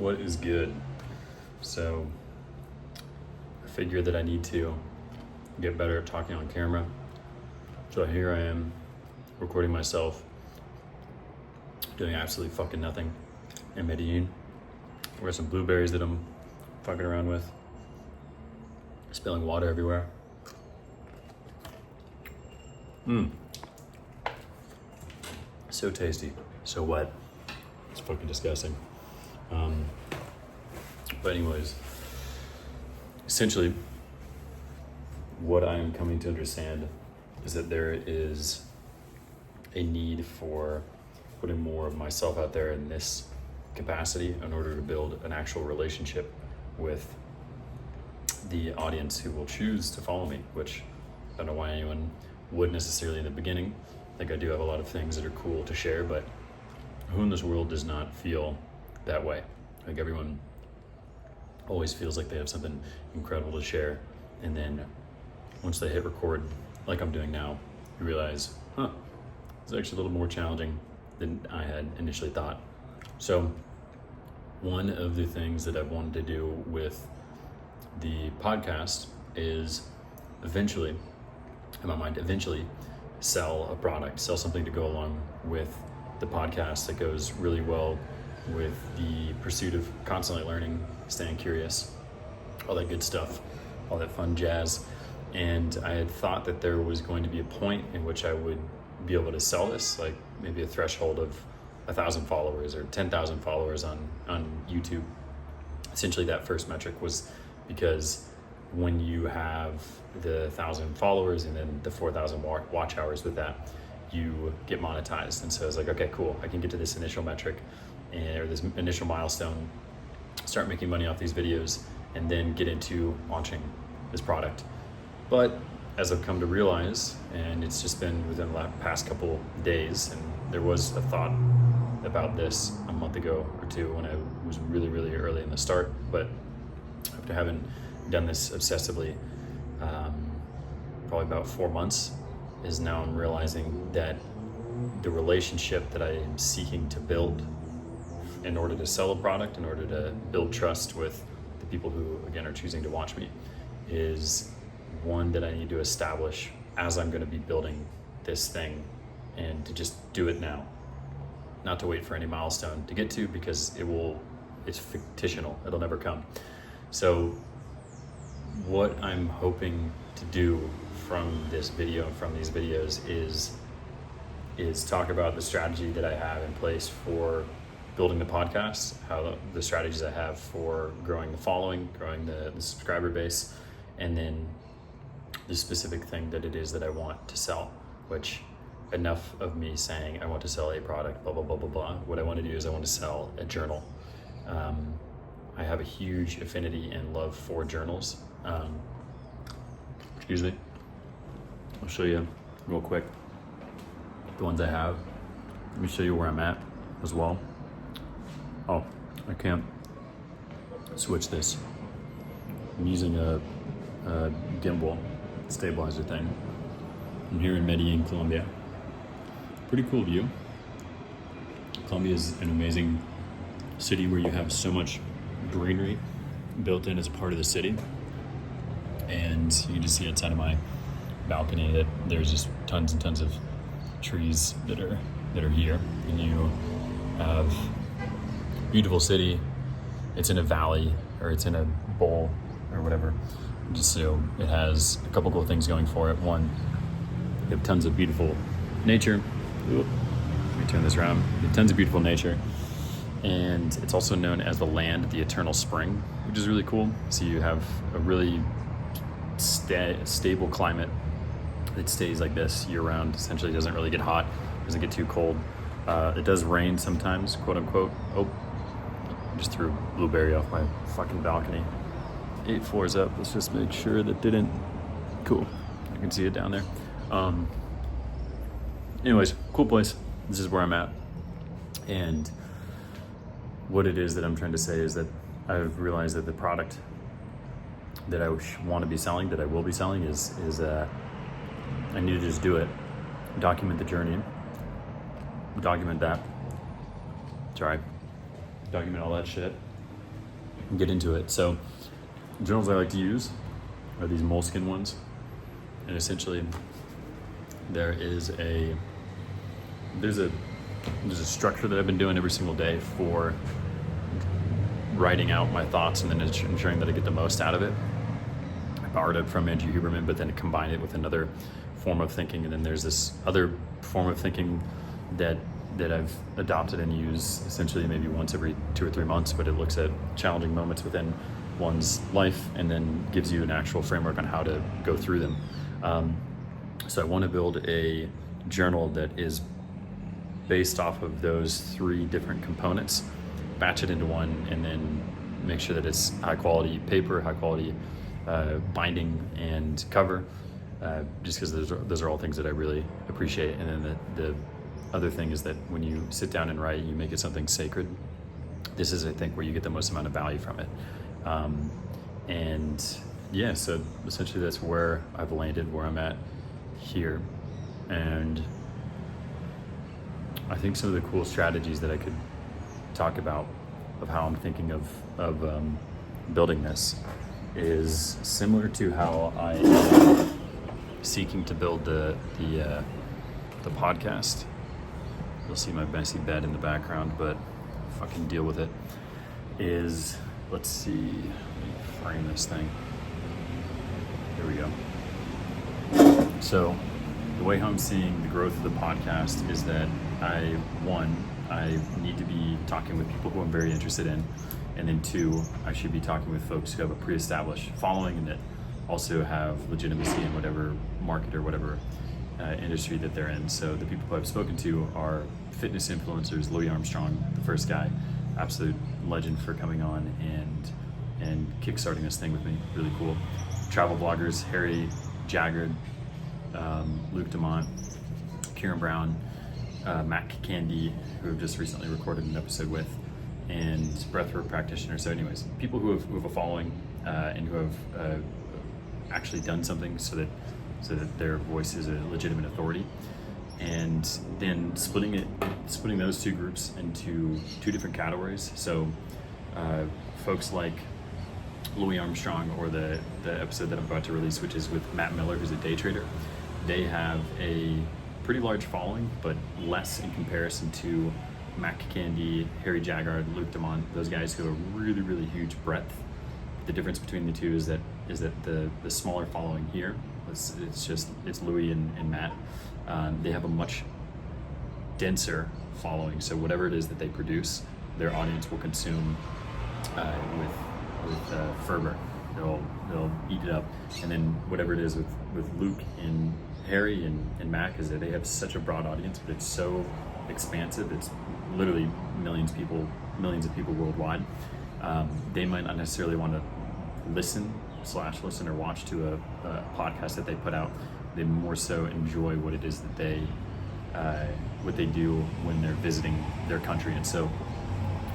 What is good? So I figure that I need to get better at talking on camera. So here I am recording myself doing absolutely fucking nothing in Medellin. We got some blueberries that I'm fucking around with. Spilling water everywhere. So tasty, so wet. It's fucking disgusting. But anyways, essentially what I am coming to understand is that there is a need for putting more of myself out there in this capacity in order to build an actual relationship with the audience who will choose to follow me, which I don't know why anyone would necessarily in the beginning. Like I do have a lot of things that are cool to share, but who in this world does not feel that way? Like everyone always feels like they have something incredible to share, and then once they hit record, like I'm doing now, you realize, it's actually a little more challenging than I had initially thought. So one of the things that I've wanted to do with the podcast is eventually, in my mind, sell a product, sell something to go along with the podcast that goes really well with the pursuit of constantly learning, staying curious, all that good stuff, all that fun jazz. And I had thought that there was going to be a point in which I would be able to sell this, like maybe a threshold of 1,000 followers or 10,000 followers on YouTube. Essentially that first metric was because when you have the 1,000 followers and then the 4,000 watch hours with that, you get monetized. And so I was like, okay, cool. I can get to this initial metric or this initial milestone, start making money off these videos, and then get into launching this product. But as I've come to realize, and it's just been within the past couple days, and there was a thought about this a month ago or two when I was really, really early in the start, but after having done this obsessively, probably about 4 months, is now I'm realizing that the relationship that I am seeking to build in order to sell a product, in order to build trust with the people who, again, are choosing to watch me, is one that I need to establish as I'm going to be building this thing, and to just do it now, not to wait for any milestone to get to, because it's fictional, it'll never come. So what I'm hoping to do from this video and from these videos is talk about the strategy that I have in place for building the podcast, how the strategies I have for growing the following, growing the subscriber base, and then the specific thing that it is that I want to sell, which enough of me saying I want to sell a product, blah, blah, blah, blah, blah. What I want to do is I want to sell a journal. I have a huge affinity and love for journals. Excuse me. I'll show you real quick the ones I have. Let me show you where I'm at as well. Oh, I can't switch this. I'm using a gimbal stabilizer thing. I'm here in Medellin, Colombia. Pretty cool view. Colombia is an amazing city where you have so much greenery built in as a part of the city. And you can just see outside of my balcony that there's just tons and tons of trees that are here. And you have a beautiful city. It's in a valley, or it's in a bowl or whatever. Just so it has a couple cool things going for it. One, you have tons of beautiful nature. Let me turn this around. You have tons of beautiful nature. And it's also known as the land of the eternal spring, which is really cool. So you have a really stable climate that stays like this year round. Essentially, it doesn't really get hot, doesn't get too cold. It does rain sometimes, quote unquote. Oh, I just threw a blueberry off my fucking balcony. 8 floors up. Let's just make sure that didn't. Cool. I can see it down there. Anyways, cool place. This is where I'm at. And what it is that I'm trying to say is that I've realized that the product that I want to be selling, that I will be selling, is I need to just do it. Document the journey. Document all that shit. get into it. So journals I like to use are these moleskin ones, and essentially there's a structure that I've been doing every single day for writing out my thoughts and then ensuring that I get the most out of it. I borrowed it from Andrew Huberman, but then combined it with another form of thinking, and then there's this other form of thinking that I've adopted and use essentially maybe once every 2 or 3 months, but it looks at challenging moments within one's life and then gives you an actual framework on how to go through them. So I want to build a journal that is based off of those 3 different components, batch it into one, and then make sure that it's high quality paper, high quality binding and cover, just because those are all things that I really appreciate. And then the other thing is that when you sit down and write, you make it something sacred. This is, I think, where you get the most amount of value from it. And yeah, so essentially that's where I've landed, where I'm at here. And I think some of the cool strategies that I could talk about of how I'm thinking of building this is similar to how I am seeking to build the podcast. You'll see my messy bed in the background, but fucking deal with it. Let's see, let me frame this thing. Here we go. So the way I'm seeing the growth of the podcast is that I need to be talking with people who I'm very interested in, and then 2, I should be talking with folks who have a pre-established following and that also have legitimacy in whatever market or whatever industry that they're in. So the people who I've spoken to are fitness influencers. Louis Armstrong, the first guy, absolute legend for coming on and kickstarting this thing with me. Really cool. Travel bloggers, Harry Jaggard, Luke Dumont, Kieran Brown, Matt Candy, who I've just recently recorded an episode with, and breathwork practitioners. So anyways, people who have a following and who have actually done something so that their voice is a legitimate authority. And then splitting those 2 groups into 2 different categories. So folks like Louis Armstrong, or the episode that I'm about to release, which is with Matt Miller, who's a day trader. They have a pretty large following, but less in comparison to Matt Candy, Harry Jaggard, Luke Dumont, those guys who have a really, really huge breadth. The difference between the 2 is that the smaller following here, it's Louis and Matt. They have a much denser following, so whatever it is that they produce, their audience will consume with fervor. They'll eat it up. And then whatever it is with Luke and Harry and Mac is that they have such a broad audience, but it's so expansive. It's literally millions of people worldwide. They might not necessarily want to listen or watch to a podcast that they put out. They more so enjoy what it is that what they do when they're visiting their country. And so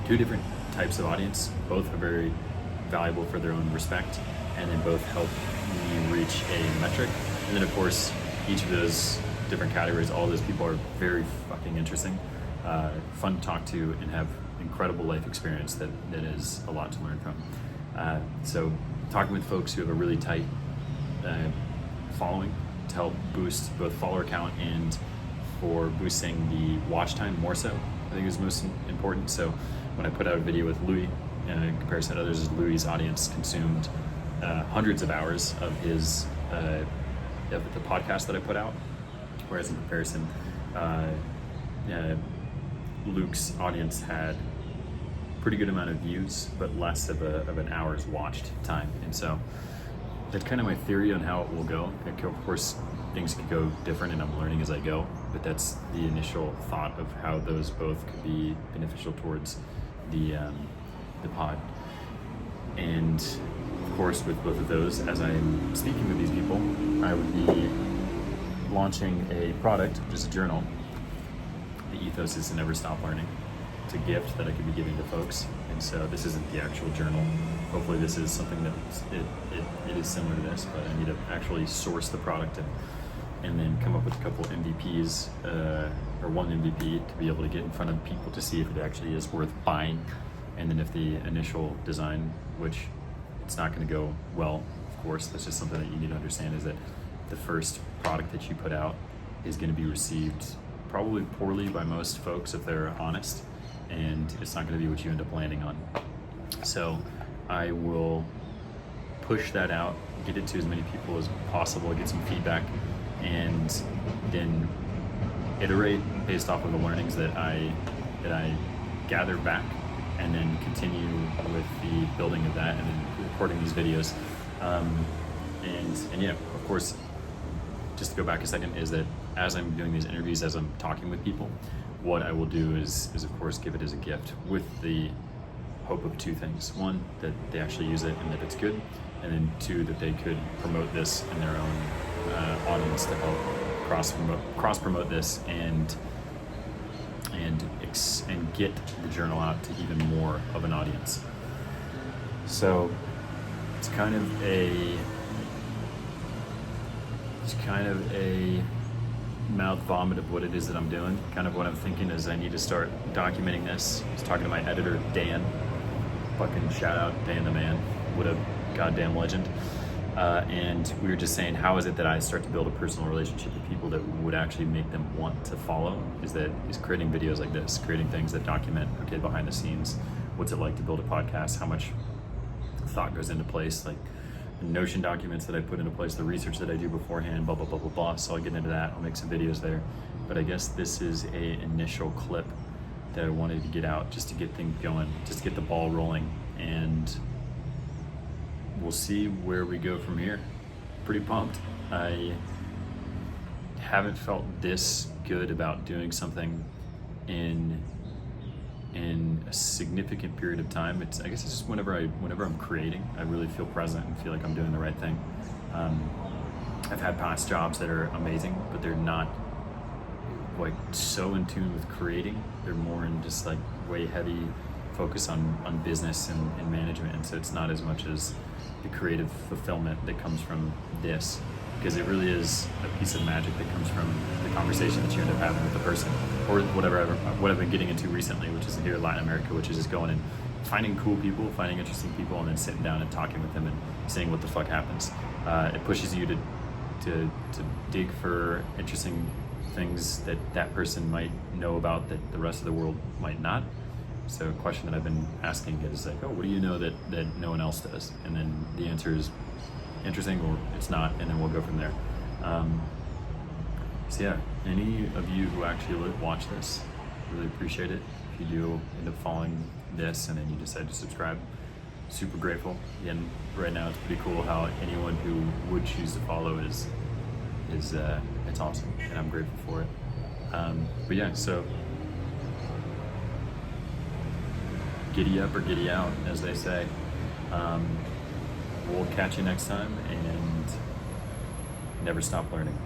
2 different types of audience, both are very valuable for their own respect, and then both help me reach a metric. And then of course, each of those different categories, all those people are very fucking interesting, fun to talk to, and have incredible life experience that is a lot to learn from. So talking with folks who have a really tight following to help boost both follower count and for boosting the watch time more so, I think is most important. So when I put out a video with Louis, in comparison to others, Louis' audience consumed hundreds of hours of his of the podcast that I put out, whereas in comparison, Luke's audience had pretty good amount of views, but less of an hour's watched time. And so that's kind of my theory on how it will go. Of course, things could go different, and I'm learning as I go, but that's the initial thought of how those both could be beneficial towards the pod. And of course, with both of those, as I'm speaking with these people, I would be launching a product, which is a journal. The ethos is to never stop learning. It's a gift that I could be giving to folks. And so this isn't the actual journal. Hopefully this is something that it is similar to this, but I need to actually source the product and then come up with a couple MVPs, or one MVP, to be able to get in front of people to see if it actually is worth buying. And then if the initial design, which it's not going to go well, of course, that's just something that you need to understand, is that the first product that you put out is going to be received probably poorly by most folks if they're honest, and it's not going to be what you end up landing on. So I will push that out, get it to as many people as possible, get some feedback, and then iterate based off of the learnings that I gather back, and then continue with the building of that and then recording these videos. And yeah, of course, just to go back a second, is that as I'm doing these interviews, as I'm talking with people, what I will do is of course give it as a gift, with the hope of two things. One, that they actually use it and that it's good, and then two, that they could promote this in their own audience to help cross promote this and get the journal out to even more of an audience. So it's kind of a mouth vomit of what it is that I'm doing. Kind of what I'm thinking is I need to start documenting this. I was talking to my editor, Dan. Fucking shout out Dan the man. What a goddamn legend. And we were just saying, how is it that I start to build a personal relationship with people that would actually make them want to follow? Is creating videos like this, creating things that document, okay, behind the scenes, what's it like to build a podcast, how much thought goes into place, like the Notion documents that I put into place, the research that I do beforehand, blah, blah, blah, blah, blah. So I'll get into that, I'll make some videos there. But I guess this is a initial clip that I wanted to get out just to get things going, just to get the ball rolling, and we'll see where we go from here. Pretty pumped. I haven't felt this good about doing something in a significant period of time. I guess it's just whenever I'm creating, I really feel present and feel like I'm doing the right thing. I've had past jobs that are amazing, but they're not like so in tune with creating. They're more in just like way heavy focus on business and management, and so it's not as much as the creative fulfillment that comes from this, because it really is a piece of magic that comes from the conversation that you end up having with the person, or what I've been getting into recently, which is here in Latin America, which is just going and finding cool people, finding interesting people, and then sitting down and talking with them and seeing what the fuck happens. It pushes you to dig for interesting things that person might know about that the rest of the world might not. So a question that I've been asking is like, oh, what do you know that no one else does? And then the answer is interesting or it's not, and then we'll go from there. So yeah, any of you who actually watch this, really appreciate it. If you do end up following this and then you decide to subscribe, super grateful. Again, right now it's pretty cool how anyone who would choose to follow is it's awesome, and I'm grateful for it. But yeah, so giddy up or giddy out, as they say. We'll catch you next time, and never stop learning.